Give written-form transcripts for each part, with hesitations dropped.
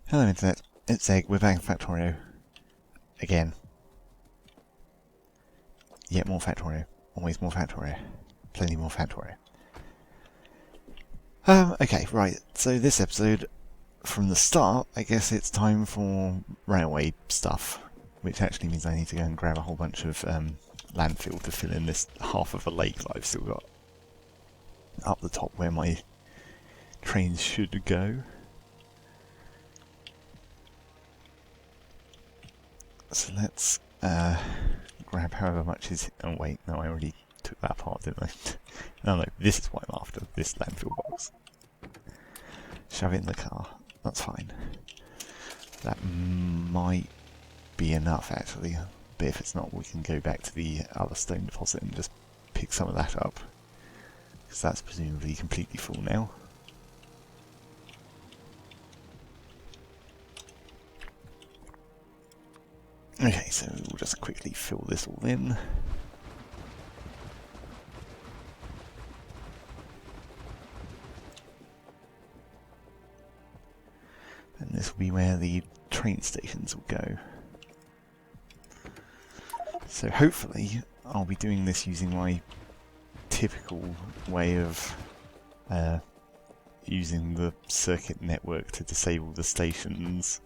Hello Internet, it's Egg, we're back in Factorio. Again. Yet more Factorio. Always more Factorio. Plenty more Factorio. Okay, right, so this episode, from the start, I guess it's time for railway stuff. Which actually means I need to go and grab a whole bunch of landfill to fill in this half of a lake that I've still got up the top where my trains should go. So let's grab however much is... Oh wait, no, I already took that part, didn't I? No, this is what I'm after, this landfill box. Shove it in the car, that's fine. That might be enough actually, but if it's not we can go back to the other stone deposit and just pick some of that up. Because that's presumably completely full now. Okay, so we'll just quickly fill this all in. And this will be where the train stations will go. So hopefully I'll be doing this using my typical way of using the circuit network to disable the stations,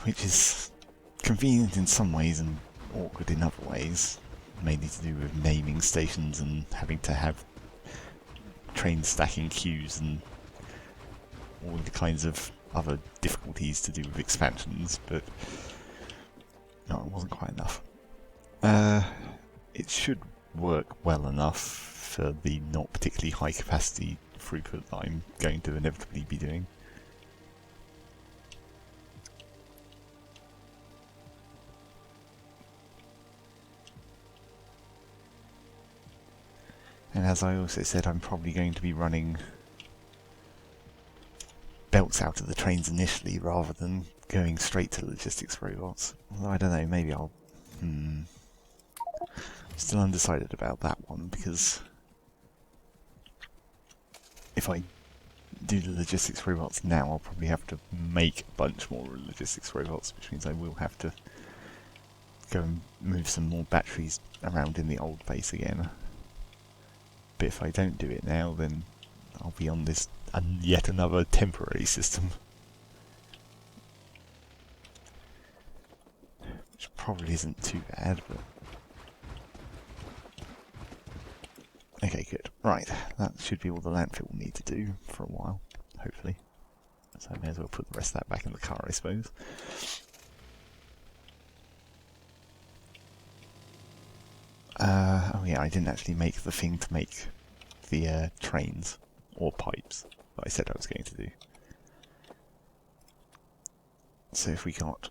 which is convenient in some ways and awkward in other ways, mainly to do with naming stations and having to have train stacking queues and all the kinds of other difficulties to do with expansions, but no, it wasn't quite enough. It should work well enough for the not particularly high capacity throughput that I'm going to inevitably be doing. And as I also said, I'm probably going to be running belts out of the trains initially rather than going straight to logistics robots. Although I don't know, maybe I'll... I'm still undecided about that one, because if I do the logistics robots now, I'll probably have to make a bunch more logistics robots, which means I will have to go and move some more batteries around in the old base again. But if I don't do it now, then I'll be on this yet another temporary system. Which probably isn't too bad, but... Okay, good. Right, that should be all the landfill will need to do for a while, hopefully. So I may as well put the rest of that back in the car, I suppose. Oh yeah, I didn't actually make the thing to make the trains or pipes that I said I was going to do. So if we got...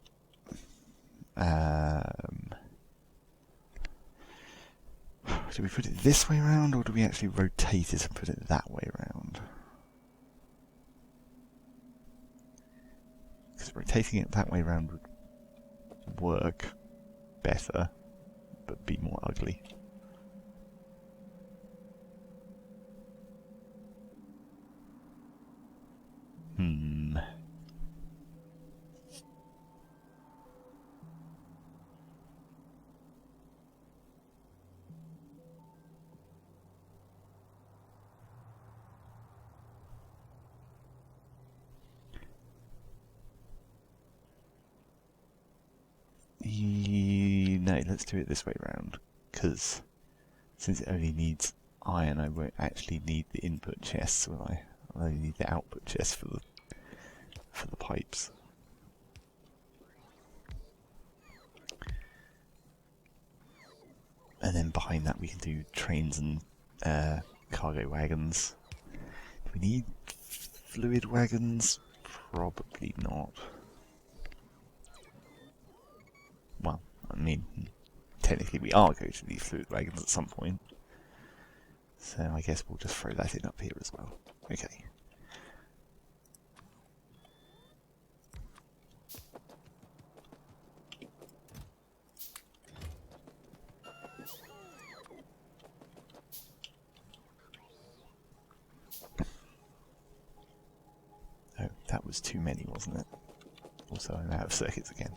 do we put it this way around, or do we actually rotate it and put it that way around? Because rotating it that way around would work better, but be more ugly. No, let's do it this way round, because since it only needs iron, I won't actually need the input chests, will I? I'll only need the output chest for the pipes. And then behind that we can do trains and cargo wagons. Do we need fluid wagons? Probably not. Well, I mean, technically we are going to need fluid wagons at some point. So I guess we'll just throw that in up here as well. Okay. Oh, That was too many, wasn't it? Also, I'm out of circuits again.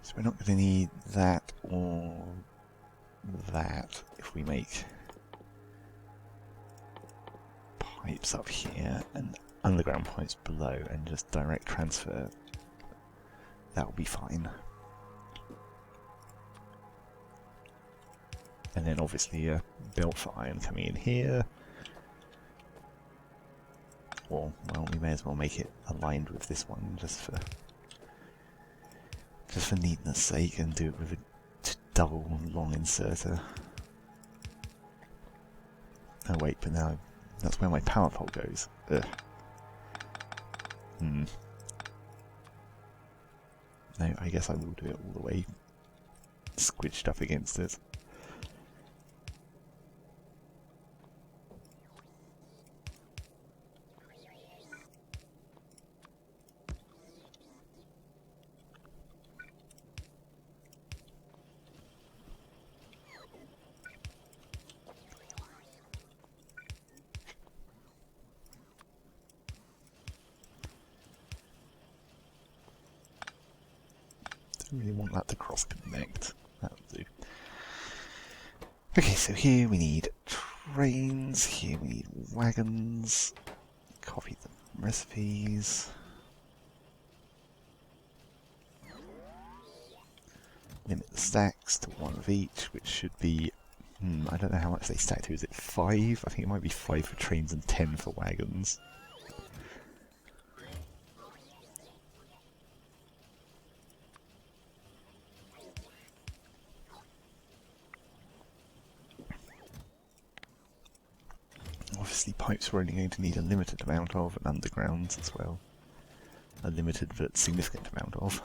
So we're not going to need that or that if we make pipes up here and underground pipes below and just direct transfer. That will be fine. And then obviously a belt for iron coming in here. Or, well, we may as well make it aligned with this one just for neatness sake and do it with a double long inserter. Oh wait, but now that's where my power pole goes. Ugh. No, I guess I will do it all the way squished up against it. Don't really want that to cross connect. That'll do. Okay, so here we need trains, here we need wagons. Copy the recipes. Limit the stacks to 1 of each, which should be... I don't know how much they stack to. Is it 5? I think it might be 5 for trains and 10 for wagons. Obviously pipes we're only going to need a limited amount of, and undergrounds as well. A limited but significant amount of.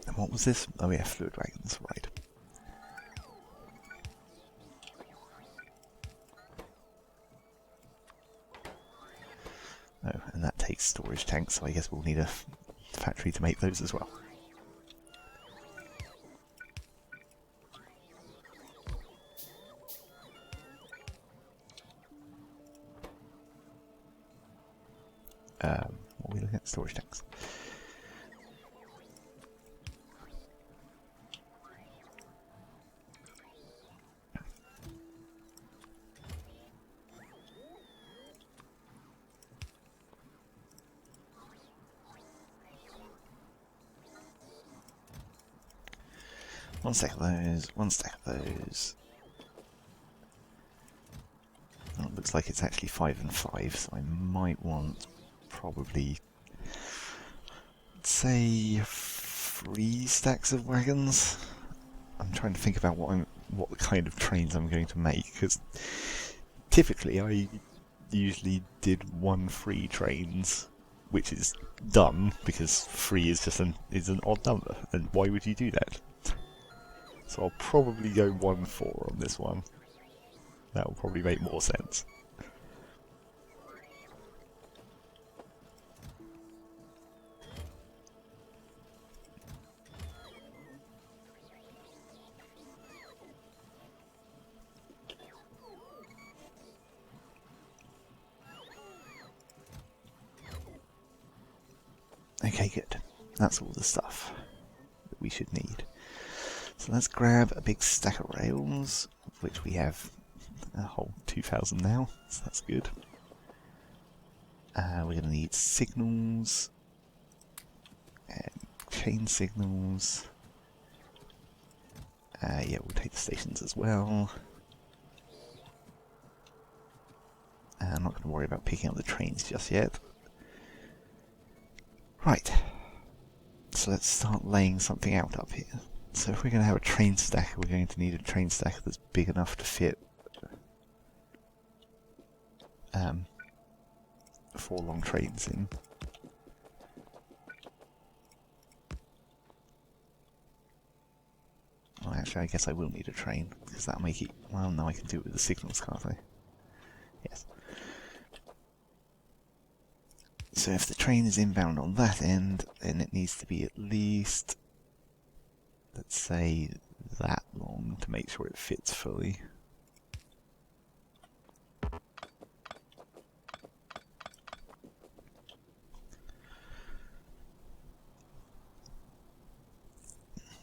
And what was this? Oh yeah, fluid wagons, right. Oh, and that takes storage tanks, so I guess we'll need a factory to make those as well. What are we looking at? Storage tanks. One stack of those, one stack of those. Oh, it looks like it's actually 5 and 5, so I might want probably, say, 3 stacks of wagons. I'm trying to think about what kind of trains I'm going to make, because typically I usually did 1 free trains, which is dumb because 3 is just an odd number, and why would you do that? So I'll probably go 1-4 on this one. That will probably make more sense. Okay, good. That's all the stuff that we should need. So let's grab a big stack of rails, of which we have a whole 2,000 now, so that's good. We're going to need signals, and chain signals. Yeah, we'll take the stations as well. I'm not going to worry about picking up the trains just yet. Right, so let's start laying something out up here. So if we're going to have a train stack, we're going to need a train stack that's big enough to fit 4 long trains in. Actually, I guess I will need a train, because that'll make it... Well, no, I can do it with the signals, can't I? Yes. So if the train is inbound on that end, then it needs to be at least, let's say, that long to make sure it fits fully.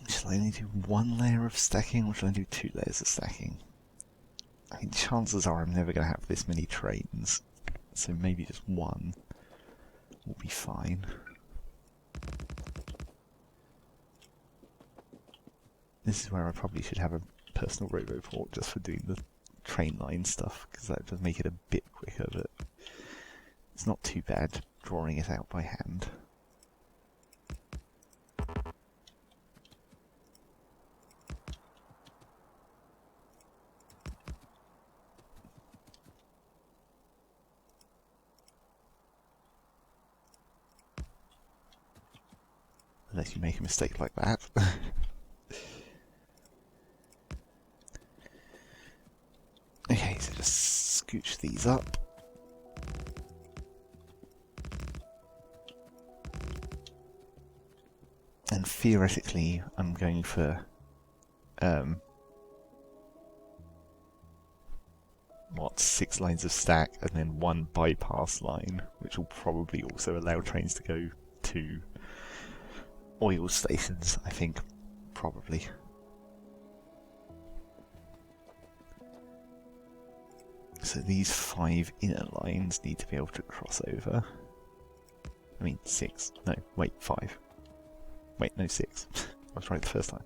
Shall I only do one layer of stacking, or shall I do 2 layers of stacking? I mean, chances are I'm never going to have this many trains, so maybe just one will be fine. This is where I probably should have a personal roboport just for doing the train line stuff, because that does make it a bit quicker, but it's not too bad drawing it out by hand. Unless you make a mistake like that. Okay, so just scooch these up. And theoretically, I'm going for, what, 6 lines of stack and then 1 bypass line, which will probably also allow trains to go to oil stations, I think, probably. So these 5 inner lines need to be able to cross over. I mean, 6. No, wait, 5. Wait, no, 6. I was right the first time.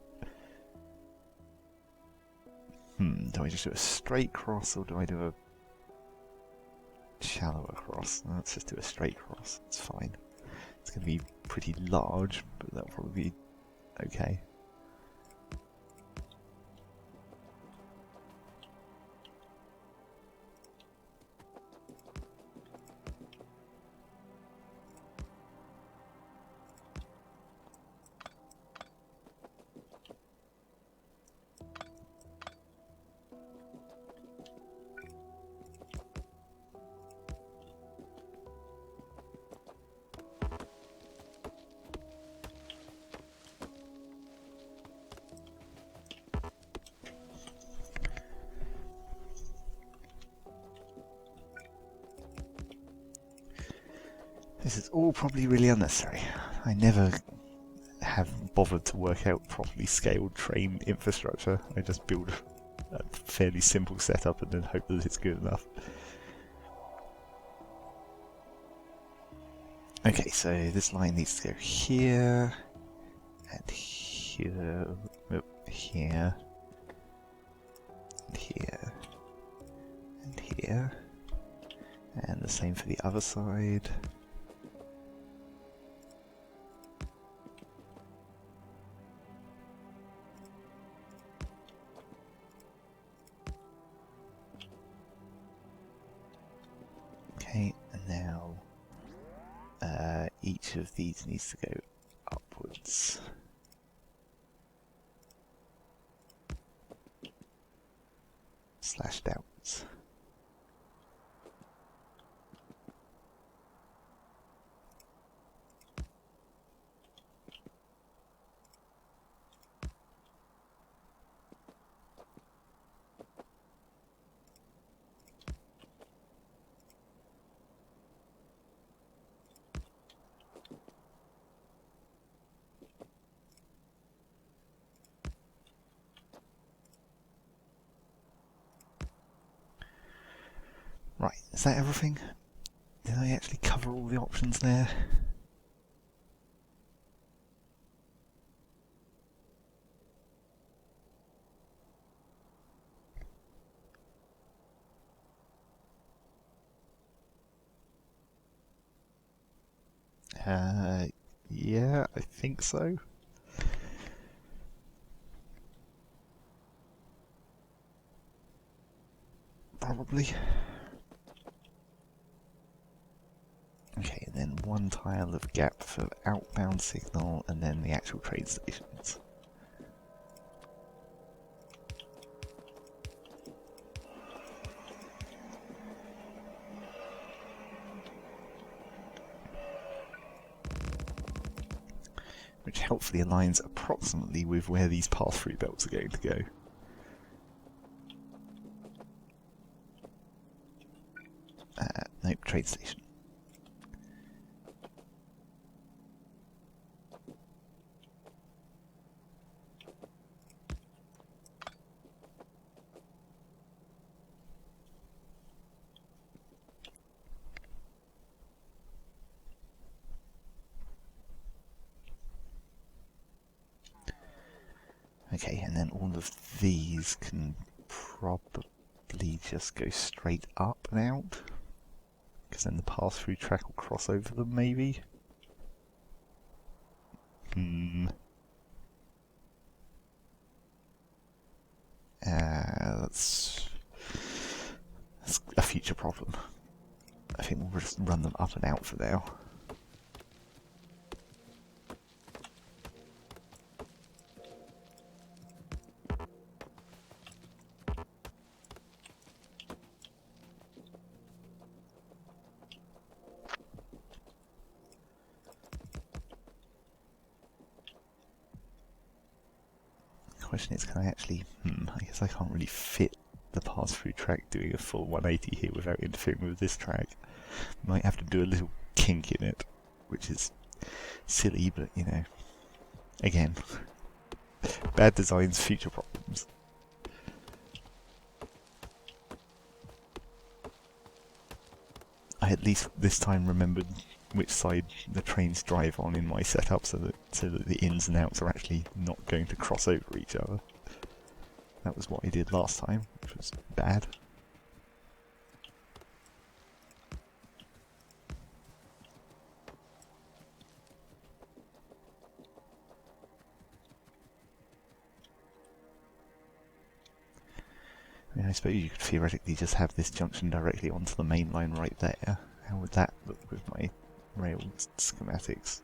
Do I just do a straight cross, or do I do a shallower cross? Let's just do a straight cross. It's fine. It's going to be pretty large, but that'll probably be okay. This is all probably really unnecessary. I never have bothered to work out properly scaled train infrastructure. I just build a fairly simple setup and then hope that it's good enough. Okay, so this line needs to go here, and here, here, and here, and here, and the same for the other side. Okay, and now each of these needs to go upwards. Slash downwards. Right, is that everything? Did I actually cover all the options there? Yeah, I think so. Probably. Okay, and then 1 tile of gap for outbound signal, and then the actual train stations. which helpfully aligns approximately with where these pass-through belts are going to go. Nope, trade station. Okay, and then all of these can probably just go straight up and out, because then the pass-through track will cross over them, maybe? That's a future problem. I think we'll just run them up and out for now. The question is, can I actually... I guess I can't really fit the pass-through track doing a full 180 here without interfering with this track. Might have to do a little kink in it, which is silly, but, you know, again, bad designs, future problems. I at least this time remembered which side the trains drive on in my setup, so that the ins and outs are actually not going to cross over each other. That was what I did last time, which was bad. I mean, I suppose you could theoretically just have this junction directly onto the main line right there. How would that look with my rail schematics?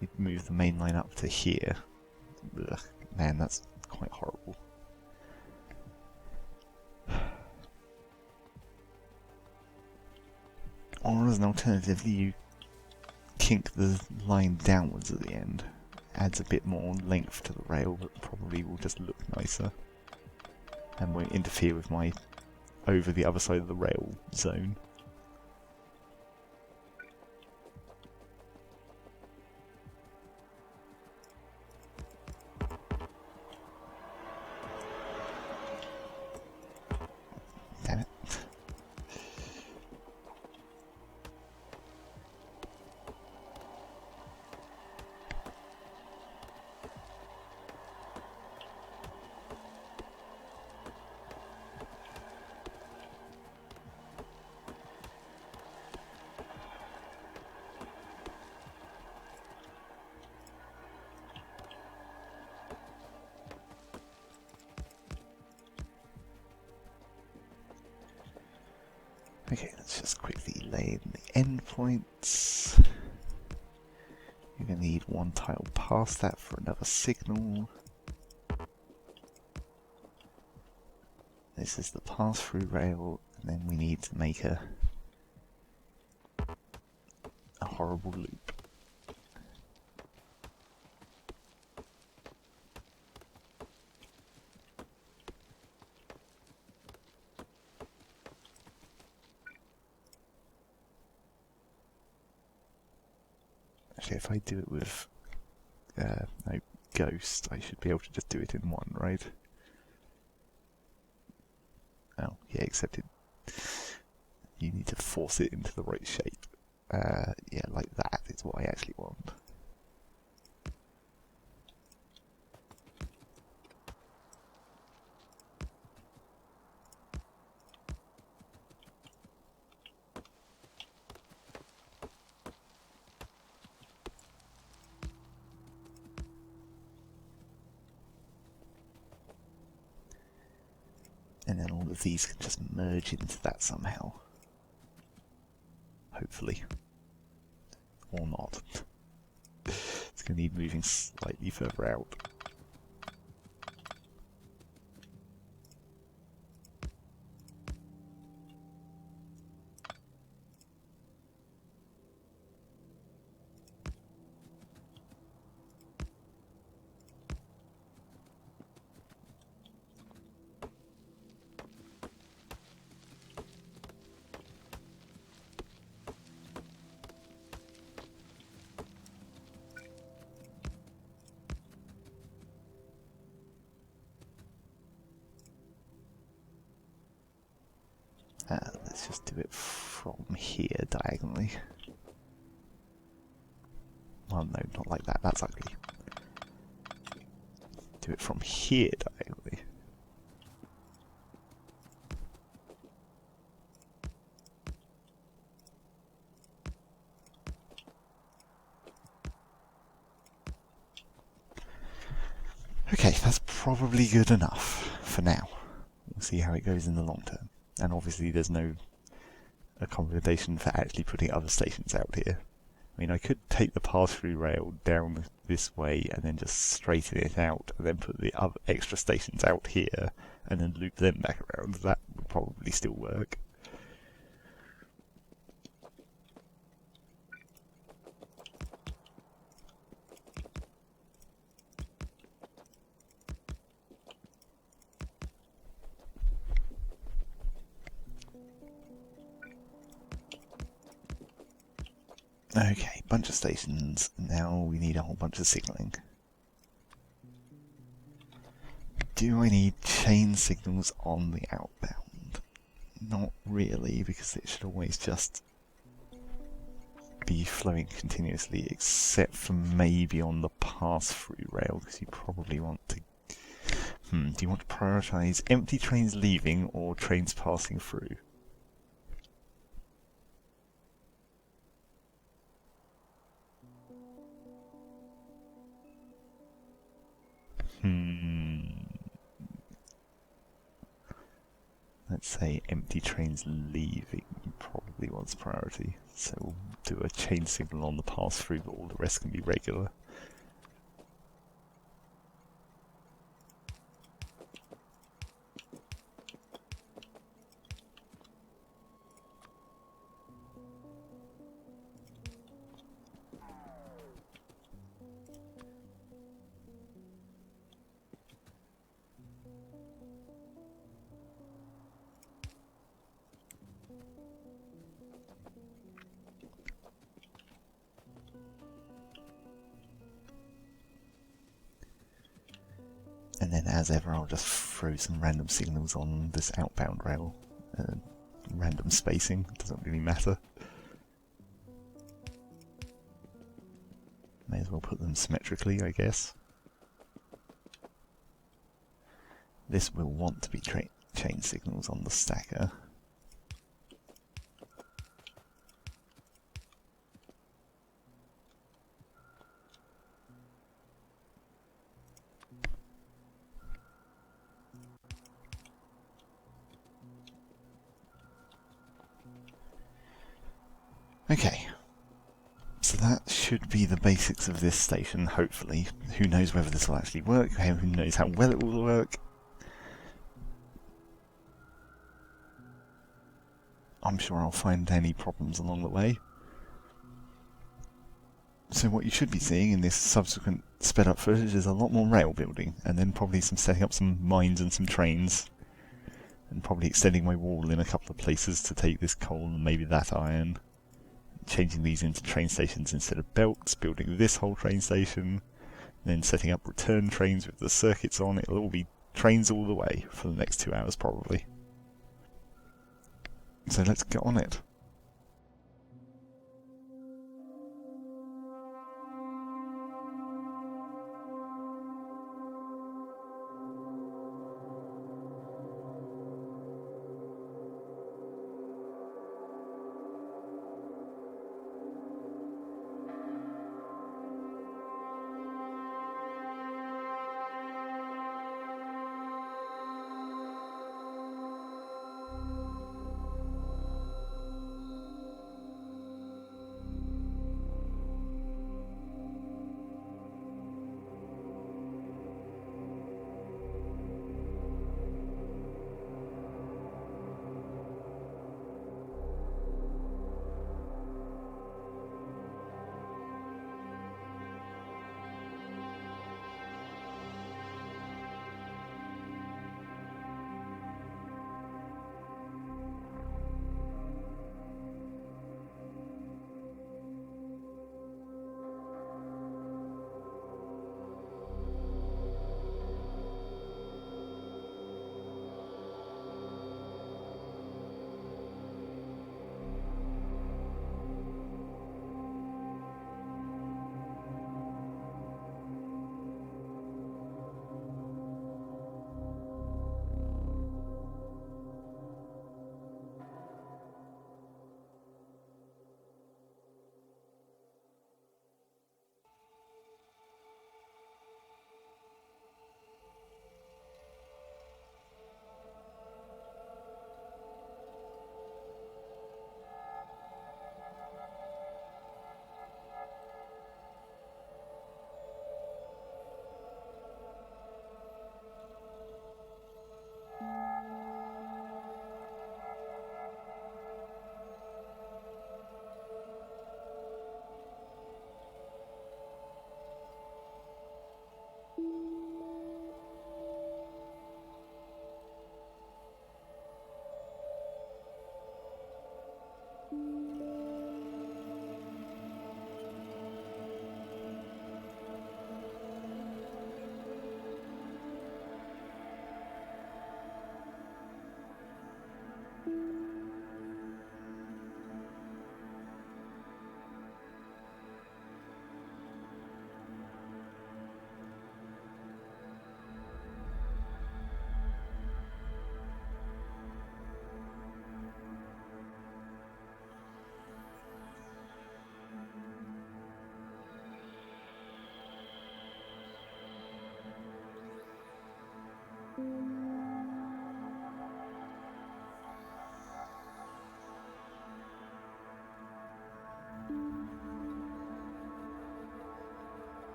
You'd move the main line up to here. Ugh, man, that's quite horrible. Or as an alternative, you kink the line downwards at the end. Adds a bit more length to the rail, but probably will just look nicer. And won't interfere with my over the other side of the rail zone. Damn it. Okay, let's just quickly lay in the endpoints. You're going to need one tile past that for another signal. This is the pass-through rail, and then we need to make a horrible loop. Actually, if I do it with no ghost, I should be able to just do it in one, right? Oh, yeah, except you need to force it into the right shape. Yeah, like that is what I actually want. And then all of these can just merge into that somehow. Hopefully. Or not. It's going to need moving slightly further out. let's just do it from here diagonally. Well, no, not like that. That's ugly. Do it from here diagonally. Okay, that's probably good enough for now. We'll see how it goes in the long term. And obviously there's no accommodation for actually putting other stations out here. I mean, I could take the pass-through rail down this way and then just straighten it out and then put the other extra stations out here and then loop them back around. That would probably still work. Okay, bunch of stations. Now we need a whole bunch of signalling. Do I need chain signals on the outbound? Not really, because it should always just be flowing continuously, except for maybe on the pass-through rail, because you probably want to... do you want to prioritise empty trains leaving or trains passing through? Let's say empty trains leaving probably wants priority. So we'll do a chain signal on the pass-through, but all the rest can be regular. And then, as ever, I'll just throw some random signals on this outbound rail. Random spacing, doesn't really matter. May as well put them symmetrically, I guess. This will want to be chain signals on the stacker. Okay, so that should be the basics of this station, hopefully. Who knows whether this will actually work, who knows how well it will work. I'm sure I'll find any problems along the way. So what you should be seeing in this subsequent sped up footage is a lot more rail building, and then probably some setting up some mines and some trains, and probably extending my wall in a couple of places to take this coal and maybe that iron. Changing these into train stations instead of belts, building this whole train station, then setting up return trains with the circuits on. It'll all be trains all the way for the next 2 hours probably. So let's get on it.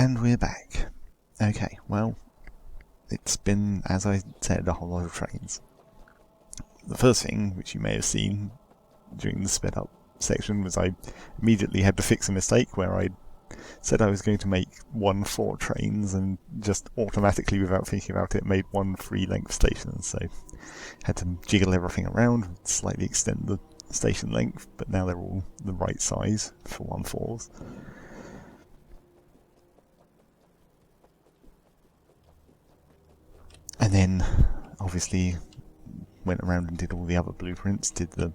And we're back. Okay, well, it's been, as I said, a whole lot of trains. The first thing, which you may have seen during the sped up section, was I immediately had to fix a mistake where I said I was going to make 4 trains and just automatically, without thinking about it, made 1 free length station. So had to jiggle everything around, slightly extend the station length, but now they're all the right size for 1/4s. And then, obviously, went around and did all the other blueprints, did the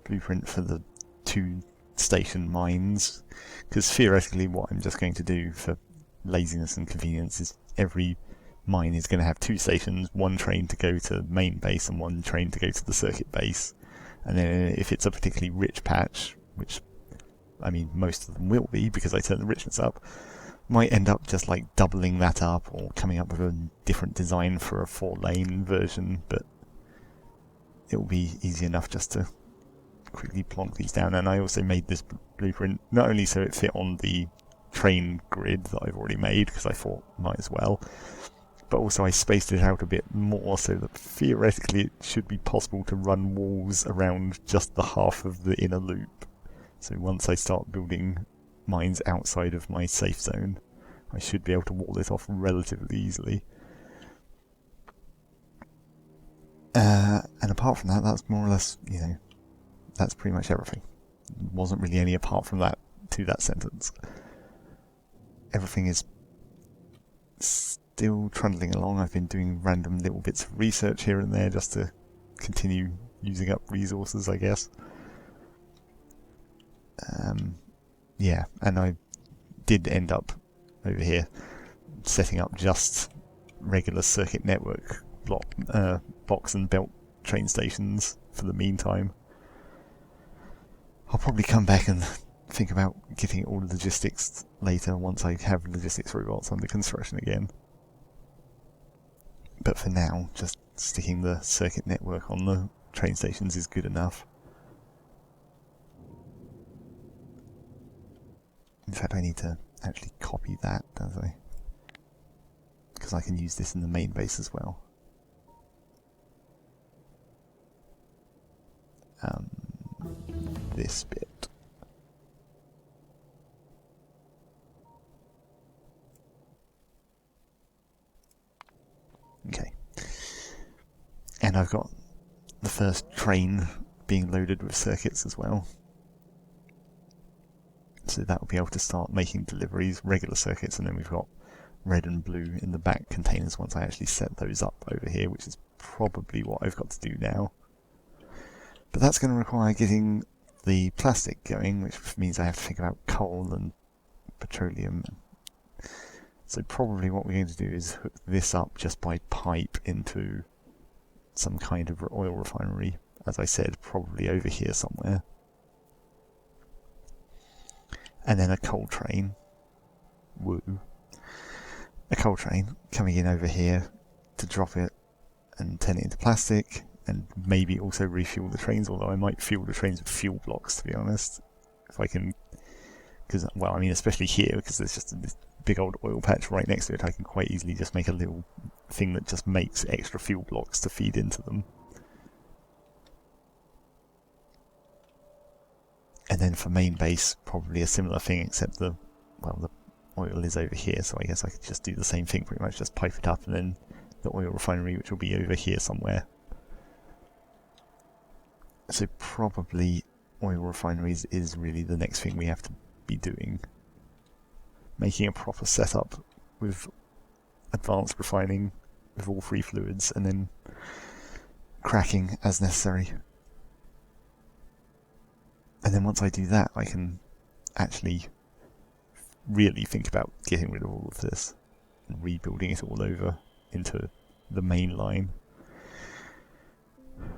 blueprint for the 2 station mines, because theoretically what I'm just going to do for laziness and convenience is every mine is going to have 2 stations, 1 train to go to main base and 1 train to go to the circuit base. And then if it's a particularly rich patch, which, I mean, most of them will be because I turn the richness up, might end up just like doubling that up or coming up with a different design for a 4-lane version, but it will be easy enough just to quickly plonk these down. And I also made this blueprint not only so it fit on the train grid that I've already made, because I thought might as well, but also I spaced it out a bit more so that theoretically it should be possible to run walls around just the half of the inner loop. So once I start building mines outside of my safe zone, I should be able to wall it off relatively easily. And apart from that, that's more or less, that's pretty much everything. Wasn't really any apart from that to that sentence. Everything is still trundling along. I've been doing random little bits of research here and there just to continue using up resources, I guess. Yeah, and I did end up over here setting up just regular circuit network box and belt train stations for the meantime. I'll probably come back and think about getting all the logistics later once I have logistics robots under construction again. But for now, just sticking the circuit network on the train stations is good enough. In fact, I need to actually copy that, don't I? Because I can use this in the main base as well. This bit. Okay. And I've got the first train being loaded with circuits as well. So that will be able to start making deliveries, regular circuits, and then we've got red and blue in the back containers once I actually set those up over here, which is probably what I've got to do now. But that's going to require getting the plastic going, which means I have to think about coal and petroleum. So probably what we're going to do is hook this up just by pipe into some kind of oil refinery. As I said, probably over here somewhere. And then a coal train. Woo. A coal train coming in over here to drop it and turn it into plastic, and maybe also refuel the trains, although I might fuel the trains with fuel blocks, to be honest. If I can, because, well, I mean, especially here, because there's just this big old oil patch right next to it, I can quite easily just make a little thing that just makes extra fuel blocks to feed into them. And then for main base, probably a similar thing, except the oil is over here, so I guess I could just do the same thing, pretty much just pipe it up, and then the oil refinery, which will be over here somewhere. So probably oil refineries is really the next thing we have to be doing. Making a proper setup with advanced refining with all 3 fluids, and then cracking as necessary. And then once I do that, I can actually really think about getting rid of all of this and rebuilding it all over into the main line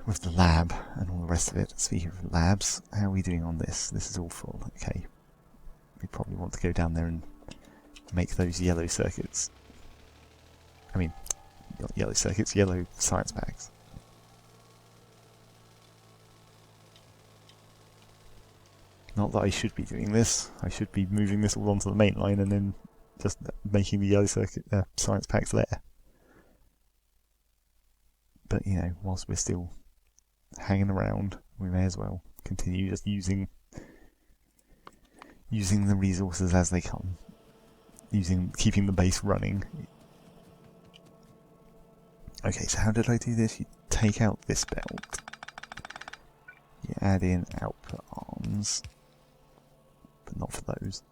with the lab and all the rest of it. Speaking of labs, how are we doing on this? This is all full. Okay. We probably want to go down there and make those yellow circuits. I mean, not yellow circuits, yellow science packs. Not that I should be doing this. I should be moving this all onto the main line and then just making the yellow circuit science packs there. But you know, whilst we're still hanging around, we may as well continue just using the resources as they come, keeping the base running. Okay, so how did I do this? You take out this belt, you add in output arms, but not for those.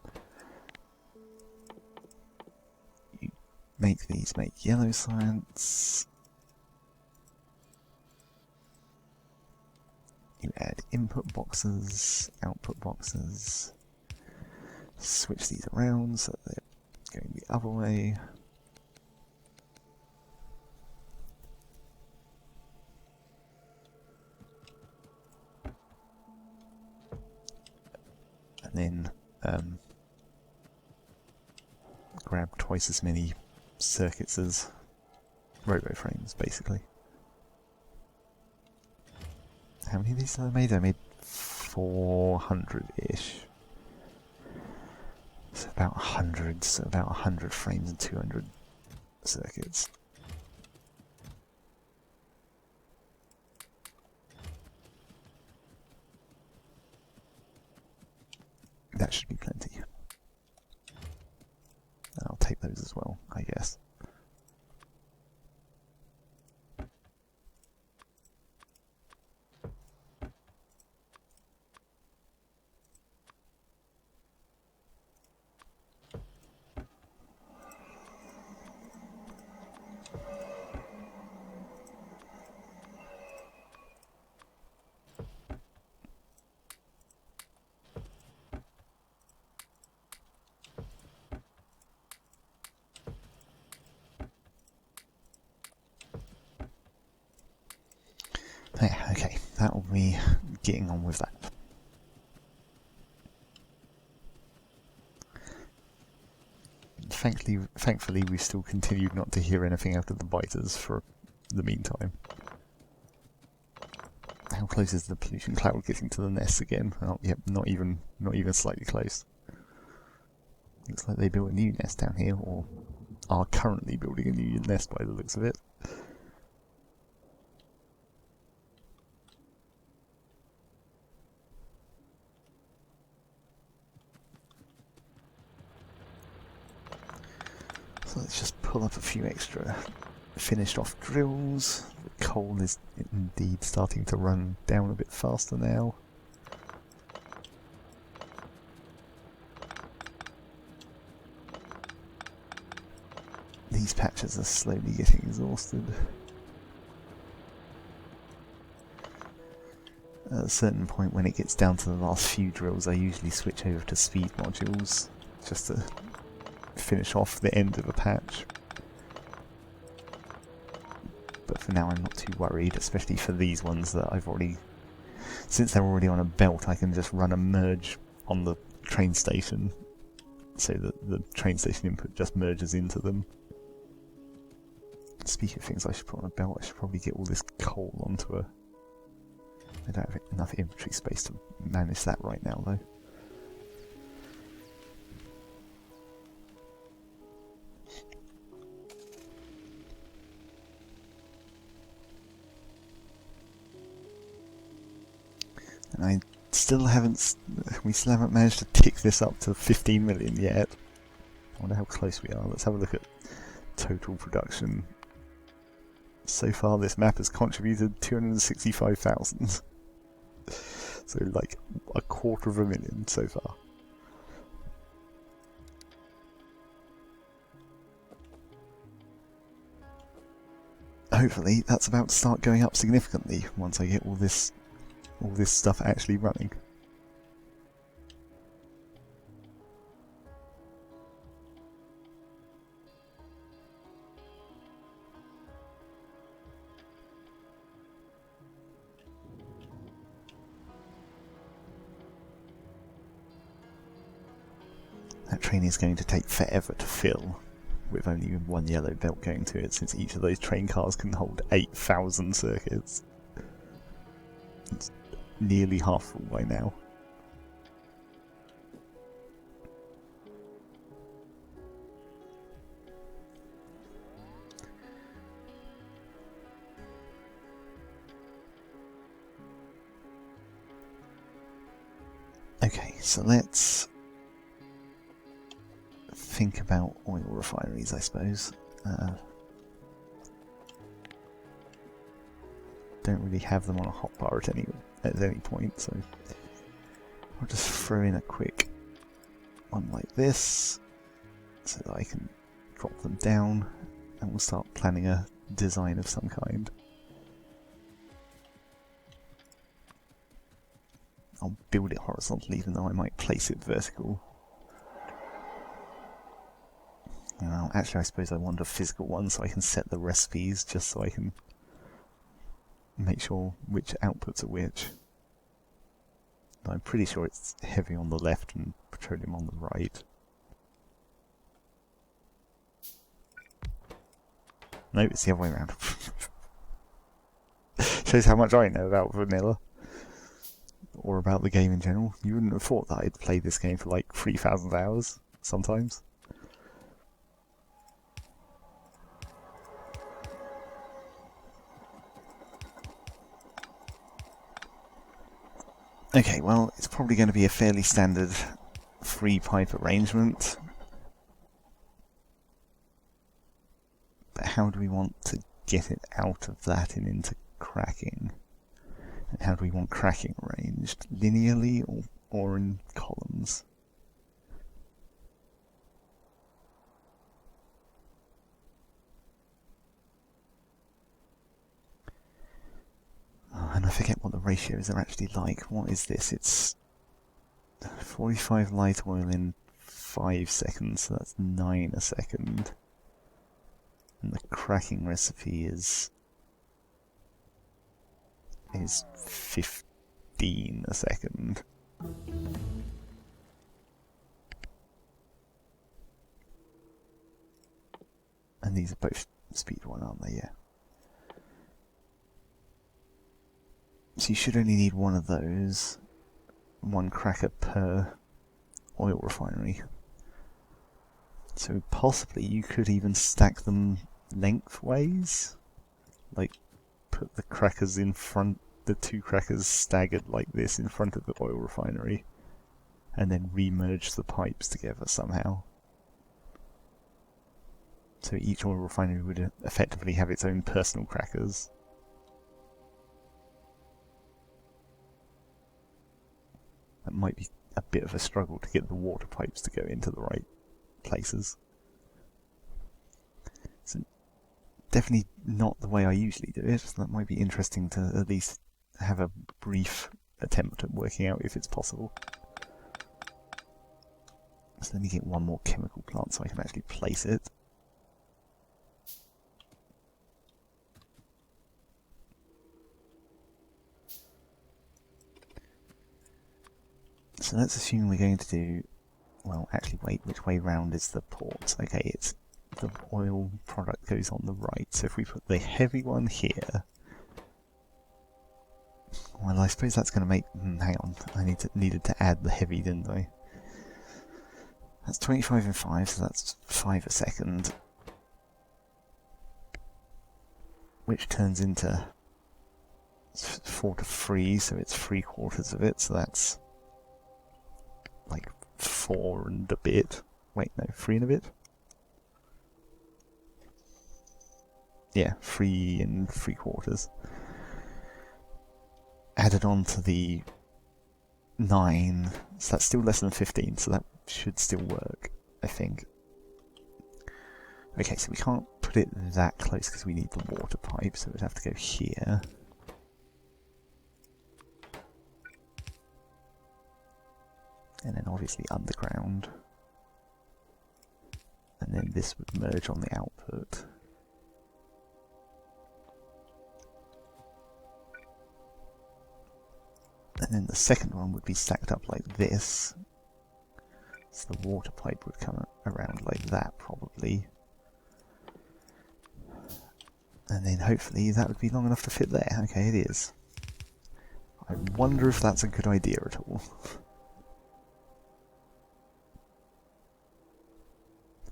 You make these make yellow science. You add input boxes, output boxes, switch these around so they're going the other way. And then grab twice as many circuits as robo frames, basically. How many of these did I made? I made 400-ish. So about 100, so about 100 frames and 200 circuits. That should be plenty. And I'll take those as well, I guess. Yeah, okay, that will be getting on with that. Thankfully, we've still continued not to hear anything out of the biters for the meantime. How close is the pollution cloud getting to the nest again? Oh, yep, not even slightly close. Looks like they built a new nest down here, or are currently building a new nest by the looks of it. So let's just pull up a few extra finished off drills. The coal is indeed starting to run down a bit faster now. These patches are slowly getting exhausted. At a certain point when it gets down to the last few drills, I usually switch over to speed modules just to finish off the end of a patch. But for now I'm not too worried, especially for these ones that I've already... Since they're already on a belt, I can just run a merge on the train station, so that the train station input just merges into them. Speaking of things I should put on a belt, I should probably get all this coal onto a... I don't have enough inventory space to manage that right now, though. And we still haven't managed to tick this up to 15 million yet. I wonder how close we are. Let's have a look at total production. So far this map has contributed 265,000. So like 250,000 so far. Hopefully that's about to start going up significantly once I get all this stuff actually running. That train is going to take forever to fill, with only one yellow belt going to it, since each of those train cars can hold 8,000 circuits. It's nearly half full by now. Okay, so let's think about oil refineries, I suppose. Don't really have them on a hotbar at any point, so I'll just throw in a quick one like this so that I can drop them down, and we'll start planning a design of some kind. I'll build it horizontally even though I might place it vertical. Well, actually I suppose I want a physical one so I can set the recipes just so I can make sure which outputs are which. I'm pretty sure it's heavy on the left and petroleum on the right. No, it's the other way around. Shows how much I know about vanilla. Or about the game in general. You wouldn't have thought that I'd played this game for like 3,000 hours, sometimes. Okay, well, it's probably going to be a fairly standard 3-pipe arrangement. But how do we want to get it out of that and into cracking? And how do we want cracking arranged? Linearly or in columns? Oh, and I forget what the ratios are actually like. What is this? It's 45 light oil in 5 seconds, so that's 9 a second. And the cracking recipe is 15 a second. And these are both speed 1, aren't they? Yeah. So you should only need one of those. 1 cracker per oil refinery. So possibly you could even stack them lengthways. Like put the crackers in front, the 2 crackers staggered like this in front of the oil refinery. And then remerge the pipes together somehow. So each oil refinery would effectively have its own personal crackers. That might be a bit of a struggle to get the water pipes to go into the right places. So definitely not the way I usually do it. That might be interesting to at least have a brief attempt at working out if it's possible. So let me get one more chemical plant so I can actually place it. So let's assume we're going to do... Well, actually, wait, which way round is the port? Okay, it's the oil product goes on the right. So if we put the heavy one here... Well, I suppose that's going to make... hang on, I needed to add the heavy, didn't I? That's 25 and 5, so that's 5 a second. Which turns into 4 to 3, so it's 3/4 of it, so that's... like 4 and a bit. Wait, no, 3 and a bit? Yeah, 3 and 3/4. Added on to the 9, so that's still less than 15, so that should still work, I think. Okay, so we can't put it that close because we need the water pipe, so we'd have to go here. And then obviously underground. And then this would merge on the output. And then the second one would be stacked up like this. So the water pipe would come around like that probably. And then hopefully that would be long enough to fit there. Okay, it is. I wonder if that's a good idea at all.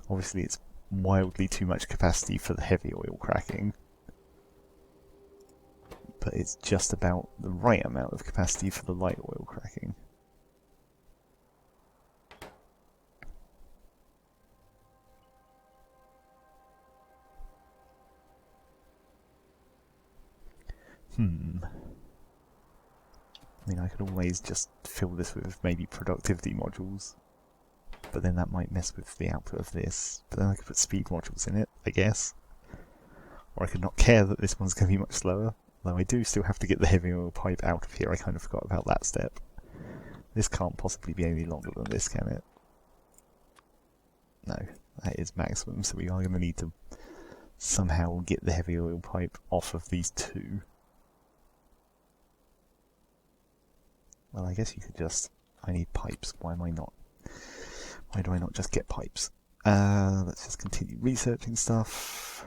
Obviously it's wildly too much capacity for the heavy oil cracking. But it's just about the right amount of capacity for the light oil cracking. I mean, I could always just fill this with maybe productivity modules, but then that might mess with the output of this. But then I could put speed modules in it, I guess. Or I could not care that this one's going to be much slower. Though I do still have to get the heavy oil pipe out of here. I kind of forgot about that step. This can't possibly be any longer than this, can it? No, that is maximum, so we are going to need to somehow get the heavy oil pipe off of these two. Well, I guess you could just... I need pipes. Why am I not? Why do I not just get pipes? Let's just continue researching stuff.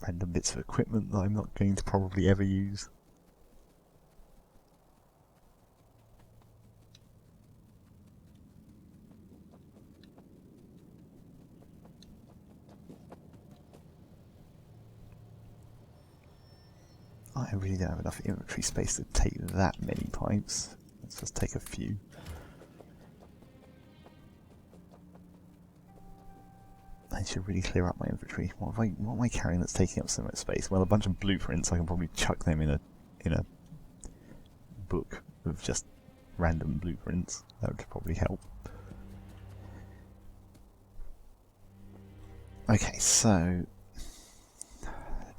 Random bits of equipment that I'm not going to probably ever use. I really don't have enough inventory space to take that many pipes. Let's just take a few. I should really clear up my inventory. What am I carrying that's taking up so much space? Well, a bunch of blueprints. I can probably chuck them in a book of just random blueprints. That would probably help. Okay, so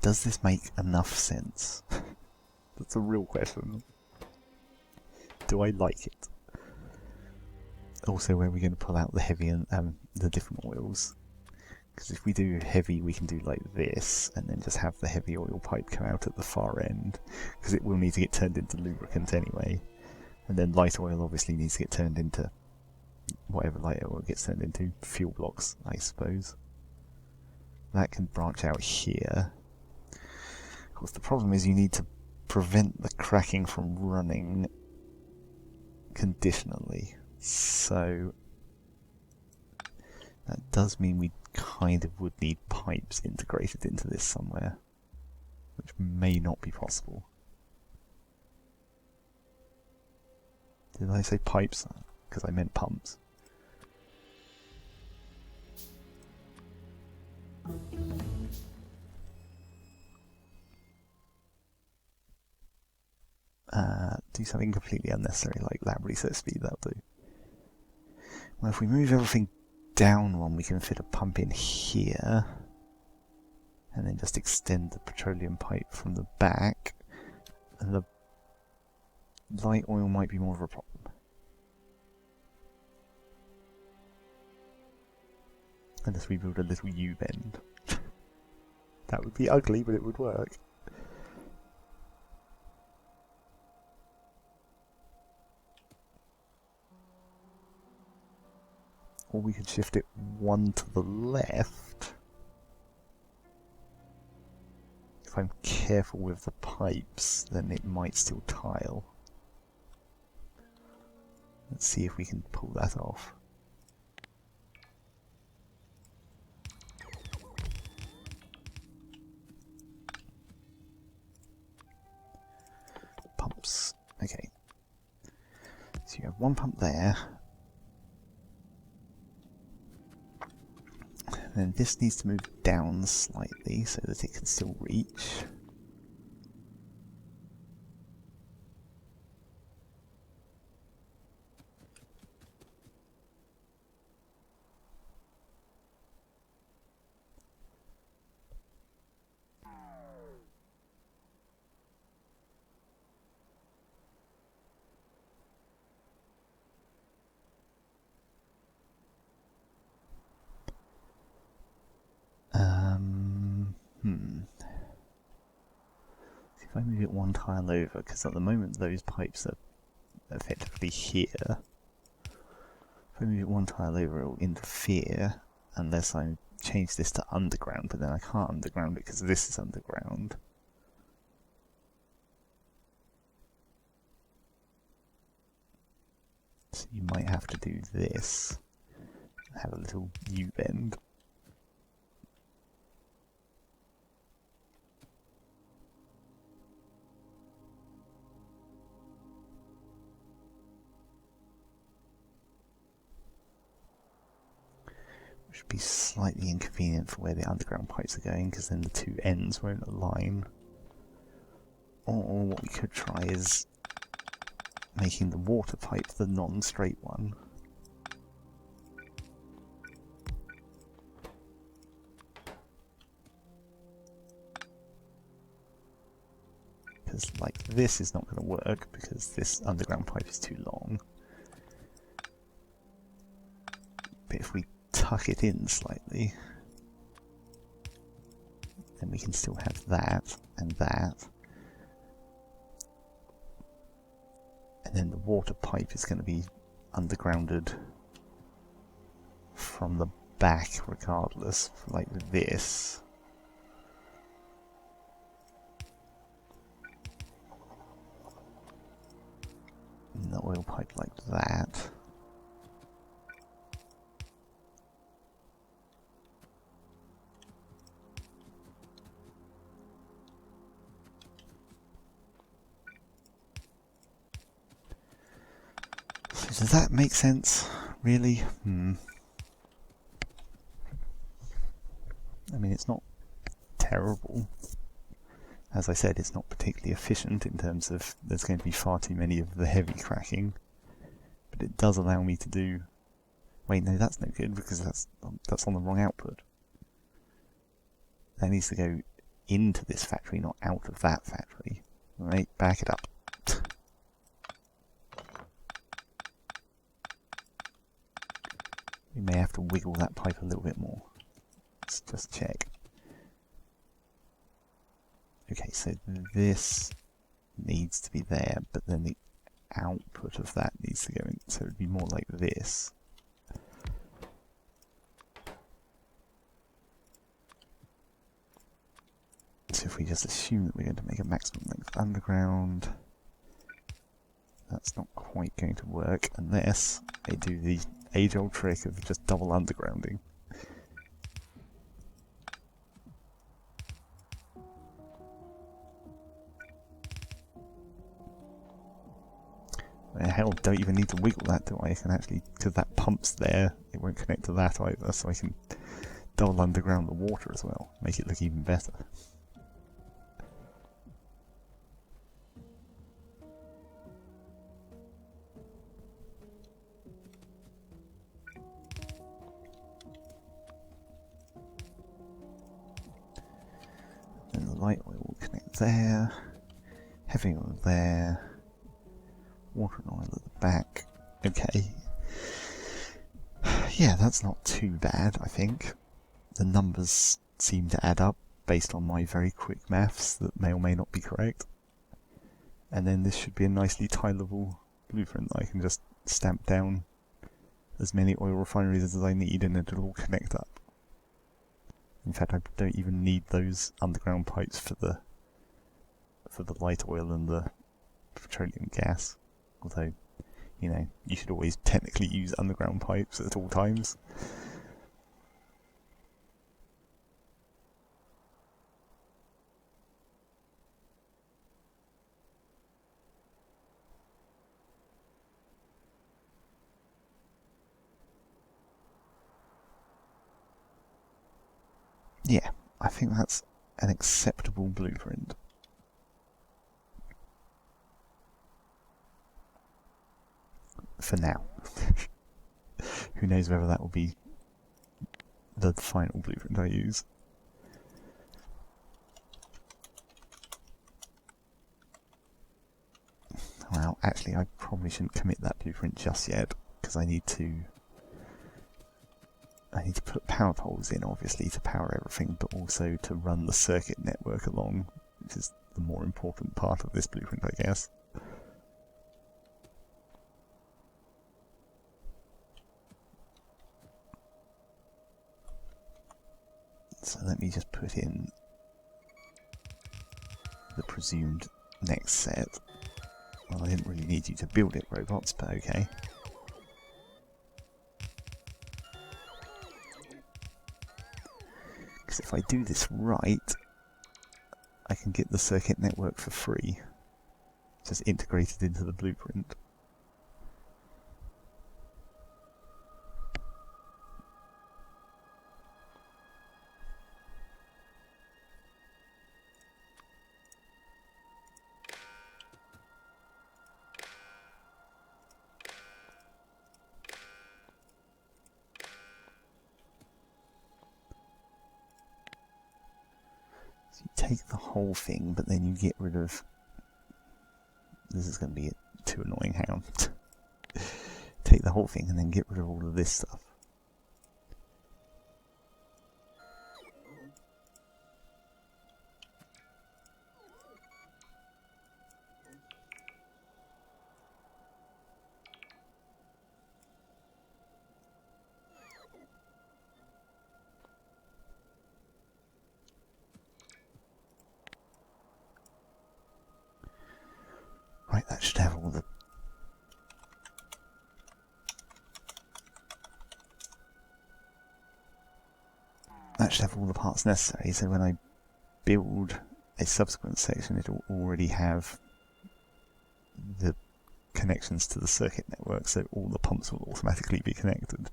does this make enough sense? That's a real question. Do I like it? Also, where are we going to pull out the heavy and the different oils? Because if we do heavy, we can do like this, and then just have the heavy oil pipe come out at the far end, because it will need to get turned into lubricant anyway. And then light oil obviously needs to get turned into whatever light oil gets turned into, fuel blocks, I suppose. That can branch out here. Of course, the problem is you need to prevent the cracking from running conditionally. So that does mean we kind of would need pipes integrated into this somewhere, which may not be possible. Did I say pipes? Because I meant pumps. Do something completely unnecessary like lab research speed, that'll do. Well, if we move everything down one, we can fit a pump in here, and then just extend the petroleum pipe from the back, and the light oil might be more of a problem. Unless we build a little U-bend. That would be ugly, but it would work. Or we could shift it one to the left. If I'm careful with the pipes, then it might still tile. Let's see if we can pull that off. Pumps. Okay. So you have one pump there. And then this needs to move down slightly so that it can still reach. If I move it one tile over, because at the moment those pipes are effectively here. If I move it one tile over, it will interfere unless I change this to underground, but then I can't underground it because this is underground. So you might have to do this, have a little U-bend. Which would be slightly inconvenient for where the underground pipes are going, because then the two ends won't align. Or what we could try is making the water pipe the non-straight one. Because like this is not going to work because this underground pipe is too long. But if we tuck it in slightly, then we can still have that and that. And then the water pipe is going to be undergrounded from the back regardless, like this. And the oil pipe like that. So does that make sense? Really? I mean, it's not terrible. As I said, it's not particularly efficient in terms of there's going to be far too many of the heavy cracking. But it does allow me to do... Wait, no, that's no good because that's on the wrong output. That needs to go into this factory, not out of that factory. Right, back it up. We may have to wiggle that pipe a little bit more. Let's just check. Okay, so this needs to be there, but then the output of that needs to go in, so it would be more like this. So if we just assume that we're going to make a maximum length underground, that's not quite going to work unless they do the age-old trick of just double undergrounding. Hell, don't even need to wiggle that, do I? I can actually, because that pump's there, it won't connect to that either, so I can double underground the water as well, make it look even better. Then the light oil will connect there, heavy oil there, water and oil at the back. Okay. Yeah, that's not too bad, I think. The numbers seem to add up based on my very quick maths that may or may not be correct. And then this should be a nicely tileable blueprint that I can just stamp down as many oil refineries as I need and it'll all connect up. In fact, I don't even need those underground pipes for the light oil and the petroleum gas. Although, you know, you should always technically use underground pipes at all times. Yeah, I think that's an acceptable blueprint. For now. Who knows whether that will be the final blueprint I use. Well, actually I probably shouldn't commit that blueprint just yet, because I need to put power poles in, obviously, to power everything, but also to run the circuit network along, which is the more important part of this blueprint, I guess. So let me just put in the presumed next set. Well, I didn't really need you to build it, robots, but okay. Because if I do this right, I can get the circuit network for free, just integrated into the blueprint. You take the whole thing, but then you get rid of... This is going to be too annoying, hang on. Take the whole thing and then get rid of all of this stuff. Right, that should have all the... That should have all the parts necessary, so when I build a subsequent section, it'll already have the connections to the circuit network, so all the pumps will automatically be connected.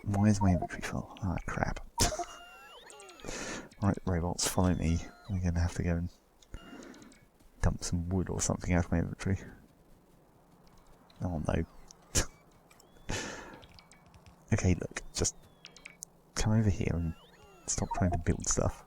Why is my inventory full? Ah, crap. Right, robots, follow me. We're going to have to go and dump some wood or something out of my inventory. Oh no. Okay, look, just come over here and stop trying to build stuff.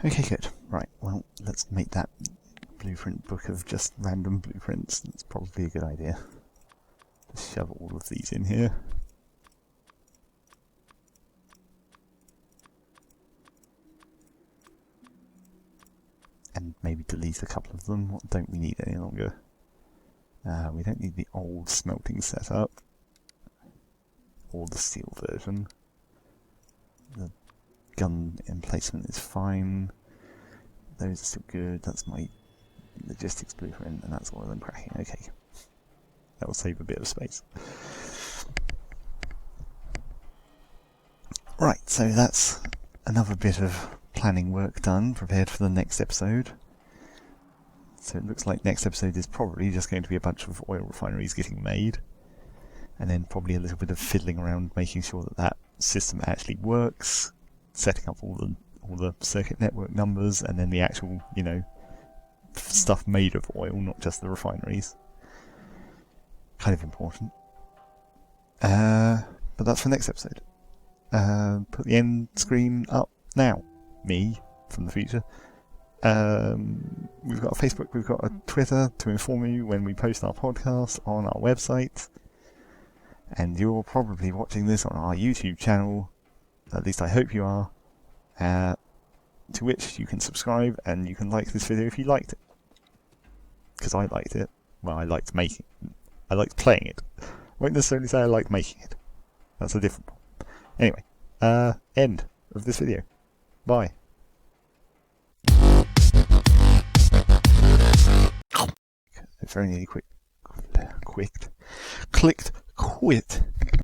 Okay, good. Right, well, let's make that blueprint book of just random blueprints. That's probably a good idea. Just shove all of these in here. And maybe delete a couple of them. What don't we need any longer? We don't need the old smelting setup. Or the steel version. The gun emplacement is fine. Those are still good. That's my logistics blueprint, and that's oil and cracking. Okay. That will save a bit of space. Right, so that's another bit of planning work done, prepared for the next episode. So it looks like next episode is probably just going to be a bunch of oil refineries getting made, and then probably a little bit of fiddling around making sure that that system actually works, setting up all the circuit network numbers, and then the actual, you know, stuff made of oil, not just the refineries. Kind of important. But that's for next episode. Put the end screen up now. Me, from the future. We've got a Facebook, we've got a Twitter to inform you when we post our podcast on our website. And you're probably watching this on our YouTube channel. At least I hope you are. To which you can subscribe and you can like this video if you liked it. Because I liked it. Well, I liked playing it. I won't necessarily say I liked making it. That's a different one. Anyway, end of this video. Bye. Very nearly clicked quit.